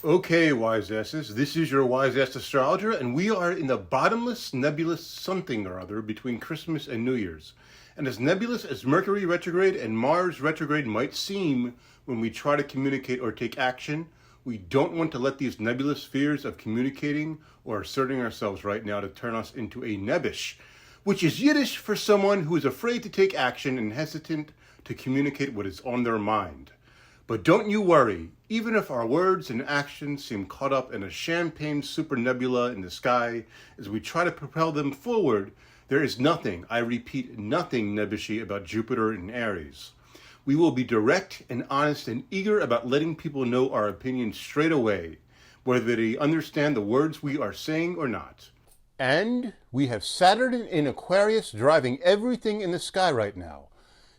Okay, wise asses, this is your wise ass astrologer, and we are in the bottomless, nebulous something or other between Christmas and New Year's. And as nebulous as Mercury retrograde and Mars retrograde might seem when we try to communicate or take action, we don't want to let these nebulous fears of communicating or asserting ourselves right now to turn us into a nebbish, which is Yiddish for someone who is afraid to take action and hesitant to communicate what is on their mind. But don't you worry, even if our words and actions seem caught up in a champagne supernebula in the sky as we try to propel them forward, there is nothing, I repeat, nothing nebbishy about Jupiter in Aries. We will be direct and honest and eager about letting people know our opinions straight away, whether they understand the words we are saying or not. And we have Saturn in Aquarius driving everything in the sky right now.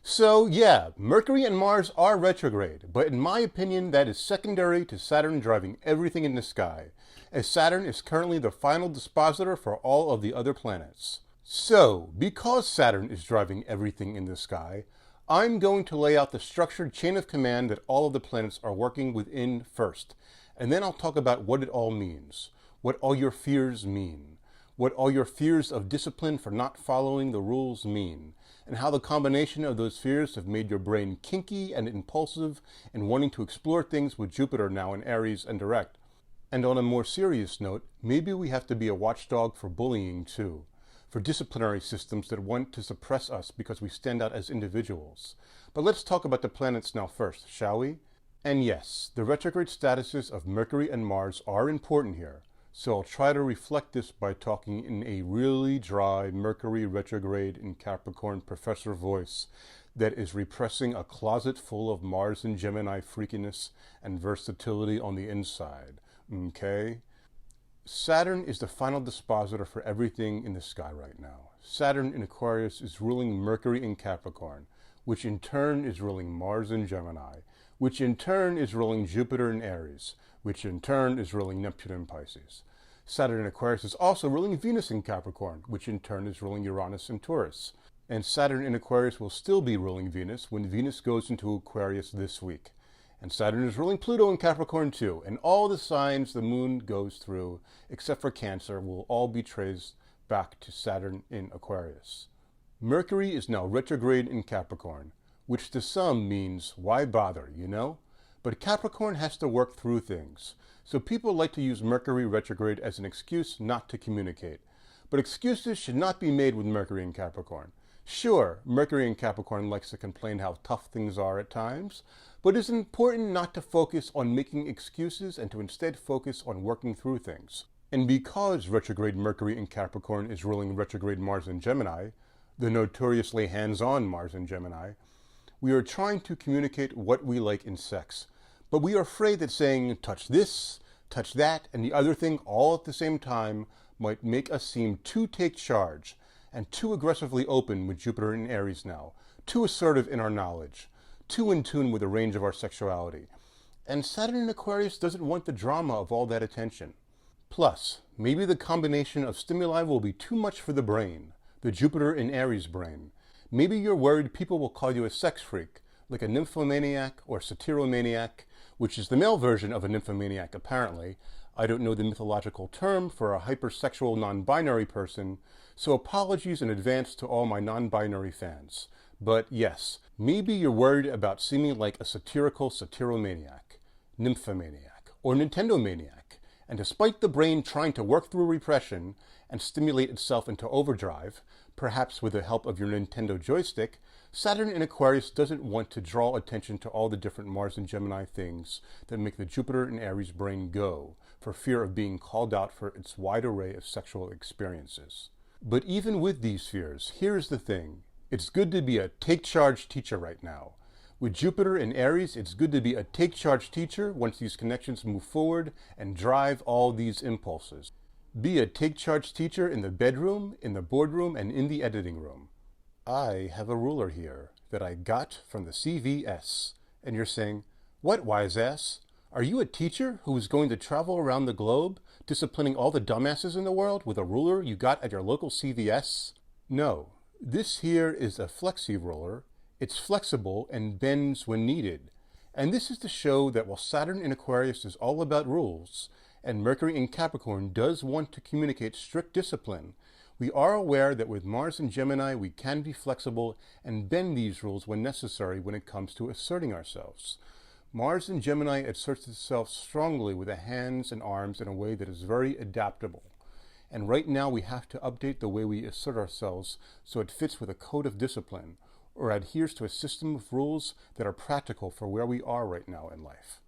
So yeah, Mercury and Mars are retrograde, but in my opinion that is secondary to Saturn driving everything in the sky, as Saturn is currently the final dispositor for all of the other planets. So, because Saturn is driving everything in the sky, I'm going to lay out the structured chain of command that all of the planets are working within first, and then I'll talk about what it all means, what all your fears mean, what all your fears of discipline for not following the rules mean, and how the combination of those fears have made your brain kinky and impulsive and wanting to explore things with Jupiter now in Aries and direct. And on a more serious note, maybe we have to be a watchdog for bullying too, for disciplinary systems that want to suppress us because we stand out as individuals. But let's talk about the planets now first, shall we? And yes, the retrograde statuses of Mercury and Mars are important here. So I'll try to reflect this by talking in a really dry Mercury retrograde in Capricorn professor voice that is repressing a closet full of Mars and Gemini freakiness and versatility on the inside. Okay? Saturn is the final dispositor for everything in the sky right now. Saturn in Aquarius is ruling Mercury in Capricorn, which in turn is ruling Mars in Gemini, which in turn is ruling Jupiter in Aries, which in turn is ruling Neptune in Pisces. Saturn in Aquarius is also ruling Venus in Capricorn, which in turn is ruling Uranus in Taurus. And Saturn in Aquarius will still be ruling Venus when Venus goes into Aquarius this week. And Saturn is ruling Pluto in Capricorn too, and all the signs the moon goes through, except for Cancer, will all be traced back to Saturn in Aquarius. Mercury is now retrograde in Capricorn, which to some means, why bother, you know? But Capricorn has to work through things. So people like to use Mercury retrograde as an excuse not to communicate. But excuses should not be made with Mercury in Capricorn. Sure, Mercury in Capricorn likes to complain how tough things are at times, but it's important not to focus on making excuses and to instead focus on working through things. And because retrograde Mercury in Capricorn is ruling retrograde Mars in Gemini, the notoriously hands-on Mars in Gemini, we are trying to communicate what we like in sex. But we are afraid that saying, touch this, touch that, and the other thing all at the same time might make us seem too take charge and too aggressively open with Jupiter in Aries now, too assertive in our knowledge, too in tune with the range of our sexuality. And Saturn in Aquarius doesn't want the drama of all that attention. Plus, maybe the combination of stimuli will be too much for the brain, the Jupiter in Aries brain. Maybe you're worried people will call you a sex freak, like a nymphomaniac or satyromaniac, which is the male version of a nymphomaniac apparently. I don't know the mythological term for a hypersexual non-binary person, so apologies in advance to all my non-binary fans. But yes, maybe you're worried about seeming like a satirical satyromaniac, nymphomaniac, or Nintendo maniac, and despite the brain trying to work through repression and stimulate itself into overdrive, perhaps with the help of your Nintendo joystick, Saturn in Aquarius doesn't want to draw attention to all the different Mars and Gemini things that make the Jupiter in Aries brain go, for fear of being called out for its wide array of sexual experiences. But even with these fears, here's the thing. It's good to be a take-charge teacher right now. With Jupiter in Aries, it's good to be a take-charge teacher once these connections move forward and drive all these impulses. Be a take-charge teacher in the bedroom, in the boardroom, and in the editing room. I have a ruler here that I got from the CVS. And you're saying, what, wise ass? Are you a teacher who is going to travel around the globe, disciplining all the dumbasses in the world with a ruler you got at your local CVS? No. This here is a flexi ruler. It's flexible and bends when needed. And this is to show that while Saturn in Aquarius is all about rules, and Mercury in Capricorn does want to communicate strict discipline, we are aware that with Mars in Gemini, we can be flexible and bend these rules when necessary when it comes to asserting ourselves. Mars in Gemini asserts itself strongly with the hands and arms in a way that is very adaptable. And right now we have to update the way we assert ourselves so it fits with a code of discipline or adheres to a system of rules that are practical for where we are right now in life.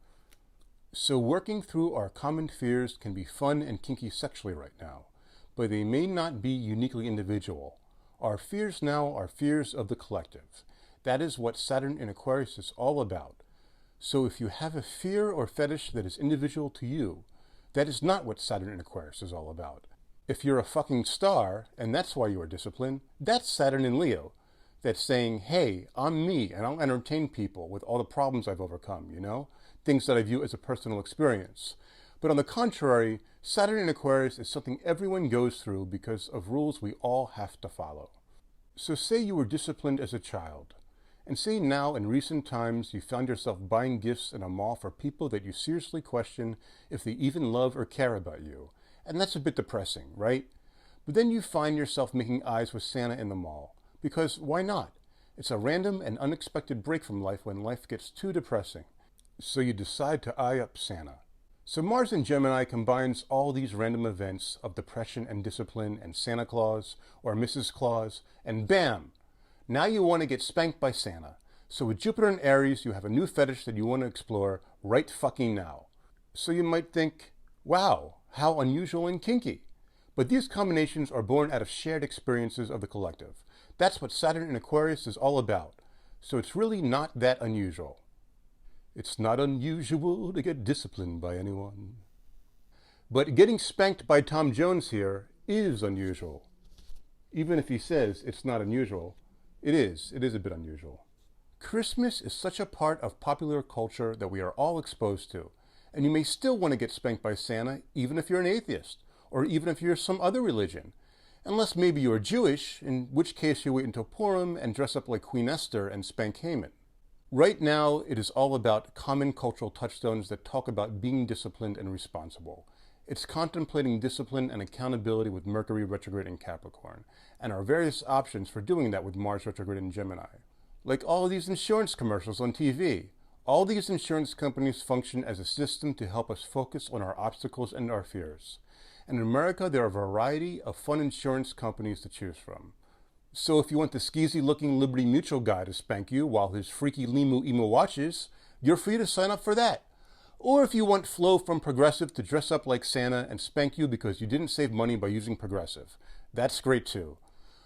So working through our common fears can be fun and kinky sexually right now, but they may not be uniquely individual. Our fears now are fears of the collective. That is what Saturn in Aquarius is all about. So if you have a fear or fetish that is individual to you, that is not what Saturn in Aquarius is all about. If you're a fucking star, and that's why you are disciplined, that's Saturn in Leo. That's saying, hey, I'm me, and I'll entertain people with all the problems I've overcome, you know? Things that I view as a personal experience. But on the contrary, Saturn in Aquarius is something everyone goes through because of rules we all have to follow. So say you were disciplined as a child, and say now in recent times you found yourself buying gifts in a mall for people that you seriously question if they even love or care about you. And that's a bit depressing, right? But then you find yourself making eyes with Santa in the mall. Because why not? It's a random and unexpected break from life when life gets too depressing. So you decide to eye up Santa. So Mars in Gemini combines all these random events of depression and discipline and Santa Claus or Mrs. Claus, and bam! Now you want to get spanked by Santa. So with Jupiter in Aries, you have a new fetish that you want to explore right fucking now. So you might think, wow, how unusual and kinky. But these combinations are born out of shared experiences of the collective. That's what Saturn in Aquarius is all about. So it's really not that unusual. It's not unusual to get disciplined by anyone. But getting spanked by Tom Jones here is unusual. Even if he says it's not unusual, it is a bit unusual. Christmas is such a part of popular culture that we are all exposed to. And you may still want to get spanked by Santa even if you're an atheist, or even if you're some other religion. Unless maybe you're Jewish, in which case you wait until Purim and dress up like Queen Esther and spank Haman. Right now, it is all about common cultural touchstones that talk about being disciplined and responsible. It's contemplating discipline and accountability with Mercury Retrograde in Capricorn, and our various options for doing that with Mars Retrograde in Gemini. Like all of these insurance commercials on TV. All these insurance companies function as a system to help us focus on our obstacles and our fears. And in America, there are a variety of fun insurance companies to choose from. So if you want the skeezy-looking Liberty Mutual guy to spank you while his freaky Limu Emo watches, you're free to sign up for that. Or if you want Flo from Progressive to dress up like Santa and spank you because you didn't save money by using Progressive, that's great too.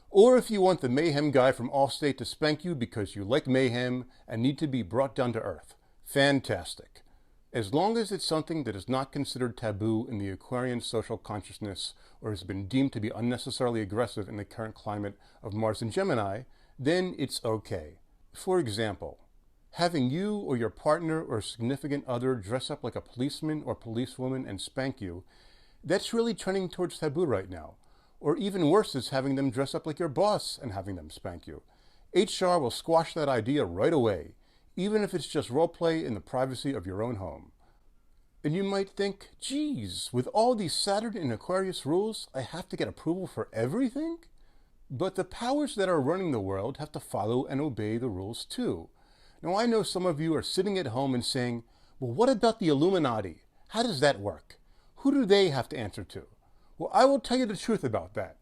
Or if you want the Mayhem guy from Allstate to spank you because you like mayhem and need to be brought down to earth, fantastic. As long as it's something that is not considered taboo in the Aquarian social consciousness or has been deemed to be unnecessarily aggressive in the current climate of Mars and Gemini, then it's okay. For example, having you or your partner or significant other dress up like a policeman or policewoman and spank you, that's really trending towards taboo right now. Or even worse is having them dress up like your boss and having them spank you. HR will squash that idea right away, even if it's just roleplay in the privacy of your own home. And you might think, geez, with all these Saturn and Aquarius rules, I have to get approval for everything? But the powers that are running the world have to follow and obey the rules too. Now I know some of you are sitting at home and saying, well, what about the Illuminati? How does that work? Who do they have to answer to? Well, I will tell you the truth about that.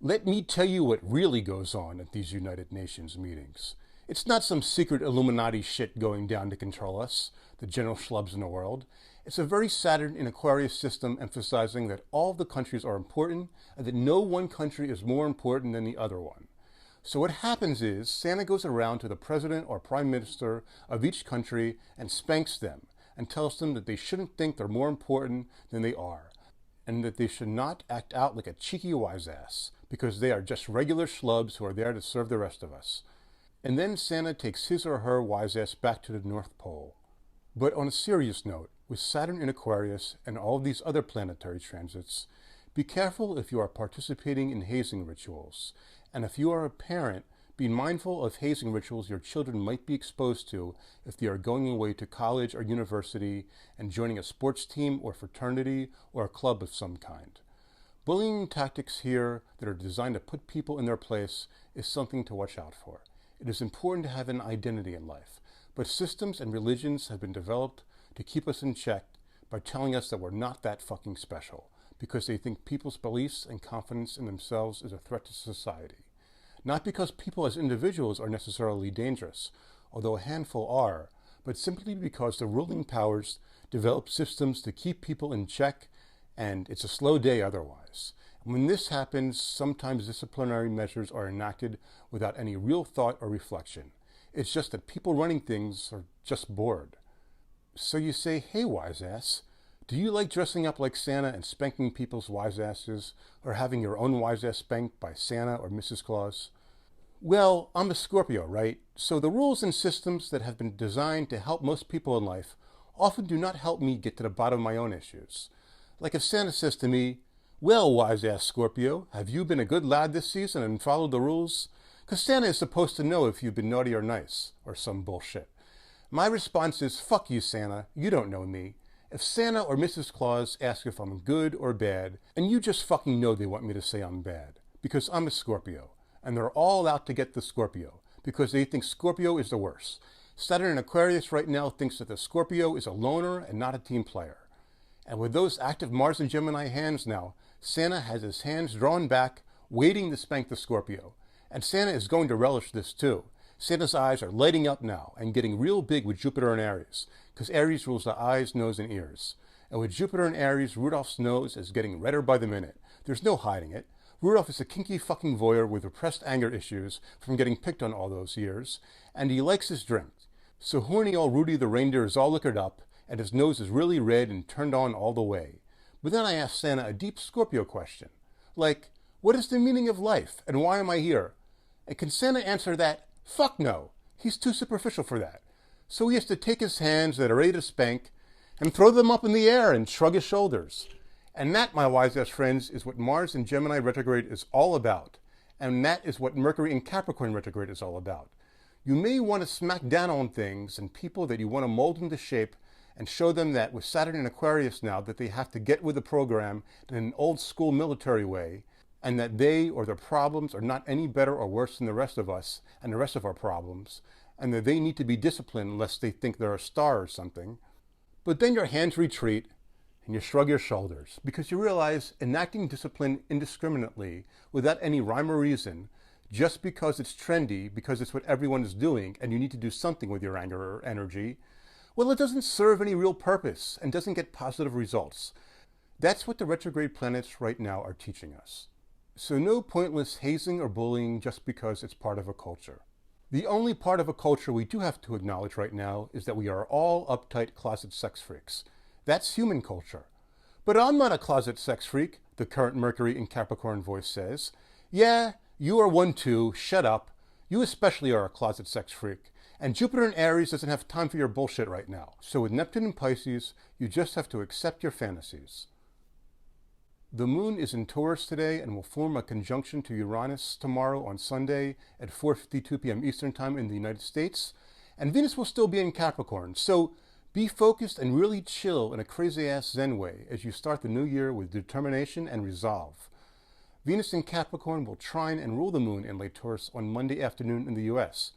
Let me tell you what really goes on at these United Nations meetings. It's not some secret Illuminati shit going down to control us, the general schlubs in the world. It's a very Saturn in Aquarius system emphasizing that all of the countries are important and that no one country is more important than the other one. So what happens is Santa goes around to the president or prime minister of each country and spanks them and tells them that they shouldn't think they're more important than they are and that they should not act out like a cheeky wise ass because they are just regular schlubs who are there to serve the rest of us. And then Santa takes his or her wise ass back to the North Pole. But on a serious note, with Saturn in Aquarius and all of these other planetary transits, be careful if you are participating in hazing rituals. And if you are a parent, Be mindful of hazing rituals your children might be exposed to if they are going away to college or university and joining a sports team or fraternity or a club of some kind. Bullying tactics here that are designed to put people in their place is something to watch out for. It is important to have an identity in life, but systems and religions have been developed to keep us in check by telling us that we're not that fucking special, because they think people's beliefs and confidence in themselves is a threat to society. Not because people as individuals are necessarily dangerous, although a handful are, but simply because the ruling powers develop systems to keep people in check, and it's a slow day otherwise. And when this happens, sometimes disciplinary measures are enacted without any real thought or reflection. It's just that people running things are just bored. So you say, hey wise ass, do you like dressing up like Santa and spanking people's wise asses, or having your own wise ass spanked by Santa or Mrs. Claus? Well, I'm a Scorpio, right? So the rules and systems that have been designed to help most people in life often do not help me get to the bottom of my own issues. Like if Santa says to me, well, wise ass Scorpio, have you been a good lad this season and followed the rules? Because Santa is supposed to know if you've been naughty or nice, or some bullshit. My response is, fuck you, Santa, you don't know me. If Santa or Mrs. Claus ask if I'm good or bad, and you just fucking know they want me to say I'm bad, because I'm a Scorpio, and they're all out to get the Scorpio, because they think Scorpio is the worst. Saturn in Aquarius right now thinks that the Scorpio is a loner and not a team player. And with those active Mars and Gemini hands now, Santa has his hands drawn back, waiting to spank the Scorpio. And Santa is going to relish this too. Santa's eyes are lighting up now and getting real big with Jupiter and Aries, because Aries rules the eyes, nose, and ears. And with Jupiter and Aries, Rudolph's nose is getting redder by the minute. There's no hiding it. Rudolph is a kinky fucking voyeur with repressed anger issues from getting picked on all those years, and he likes his drink. So horny old Rudy the reindeer is all liquored up, and his nose is really red and turned on all the way. But then I asked Santa a deep Scorpio question, like, what is the meaning of life, and why am I here? And can Santa answer that? Fuck no. He's too superficial for that. So he has to take his hands that are ready to spank and throw them up in the air and shrug his shoulders. And that, my wise-ass friends, is what Mars in Gemini retrograde is all about. And that is what Mercury in Capricorn retrograde is all about. You may want to smack down on things and people that you want to mold into shape and show them that with Saturn in Aquarius now that they have to get with the program in an old-school military way, and that they or their problems are not any better or worse than the rest of us and the rest of our problems, and that they need to be disciplined lest they think they're a star or something. But then your hands retreat and you shrug your shoulders because you realize enacting discipline indiscriminately without any rhyme or reason just because it's trendy, because it's what everyone is doing and you need to do something with your anger or energy, well, it doesn't serve any real purpose and doesn't get positive results. That's what the retrograde planets right now are teaching us. So no pointless hazing or bullying just because it's part of a culture. The only part of a culture we do have to acknowledge right now is that we are all uptight closet sex freaks. That's human culture. But I'm not a closet sex freak, the current Mercury in Capricorn voice says. Yeah, you are one too, shut up. You especially are a closet sex freak. And Jupiter in Aries doesn't have time for your bullshit right now. So with Neptune in Pisces, you just have to accept your fantasies. The moon is in Taurus today and will form a conjunction to Uranus tomorrow on Sunday at 4:52 p.m. Eastern Time in the United States. And Venus will still be in Capricorn. So be focused and really chill in a crazy-ass Zen way as you start the new year with determination and resolve. Venus in Capricorn will trine and rule the moon in late Taurus on Monday afternoon in the U.S.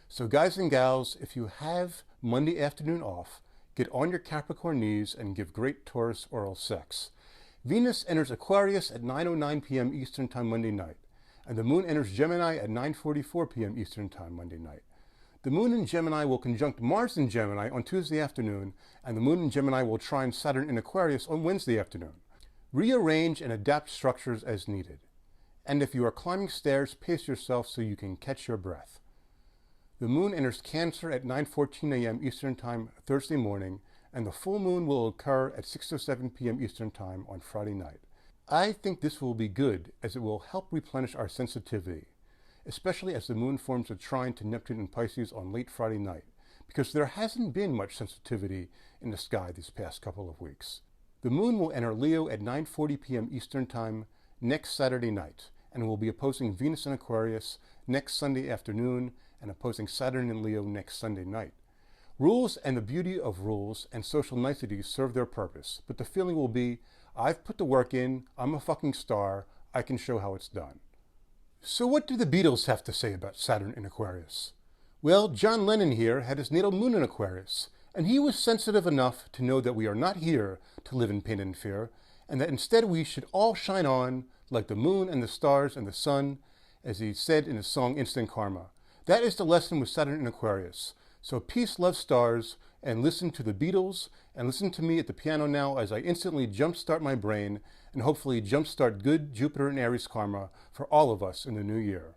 So guys and gals, if you have Monday afternoon off, get on your Capricorn knees and give great Taurus oral sex. Venus enters Aquarius at 9:09 p.m. Eastern Time Monday night, and the moon enters Gemini at 9:44 p.m. Eastern Time Monday night. The moon in Gemini will conjunct Mars in Gemini on Tuesday afternoon, and the moon in Gemini will trine Saturn in Aquarius on Wednesday afternoon. Rearrange and adapt structures as needed. And if you are climbing stairs, pace yourself so you can catch your breath. The moon enters Cancer at 9:14 a.m. Eastern Time Thursday morning, and the full moon will occur at 6:07 p.m. Eastern Time on Friday night. I think this will be good, as it will help replenish our sensitivity, especially as the moon forms a trine to Neptune in Pisces on late Friday night, because there hasn't been much sensitivity in the sky these past couple of weeks. The moon will enter Leo at 9:40 p.m. Eastern Time next Saturday night, and will be opposing Venus in Aquarius next Sunday afternoon and opposing Saturn in Leo next Sunday night. Rules and the beauty of rules and social niceties serve their purpose, but the feeling will be, I've put the work in, I'm a fucking star, I can show how it's done. So what do the Beatles have to say about Saturn in Aquarius? Well, John Lennon here had his natal moon in Aquarius, and he was sensitive enough to know that we are not here to live in pain and fear, and that instead we should all shine on like the moon and the stars and the sun, as he said in his song Instant Karma. That is the lesson with Saturn in Aquarius. So peace, love, stars, and listen to the Beatles, and listen to me at the piano now as I instantly jumpstart my brain and hopefully jumpstart good Jupiter and Aries karma for all of us in the new year.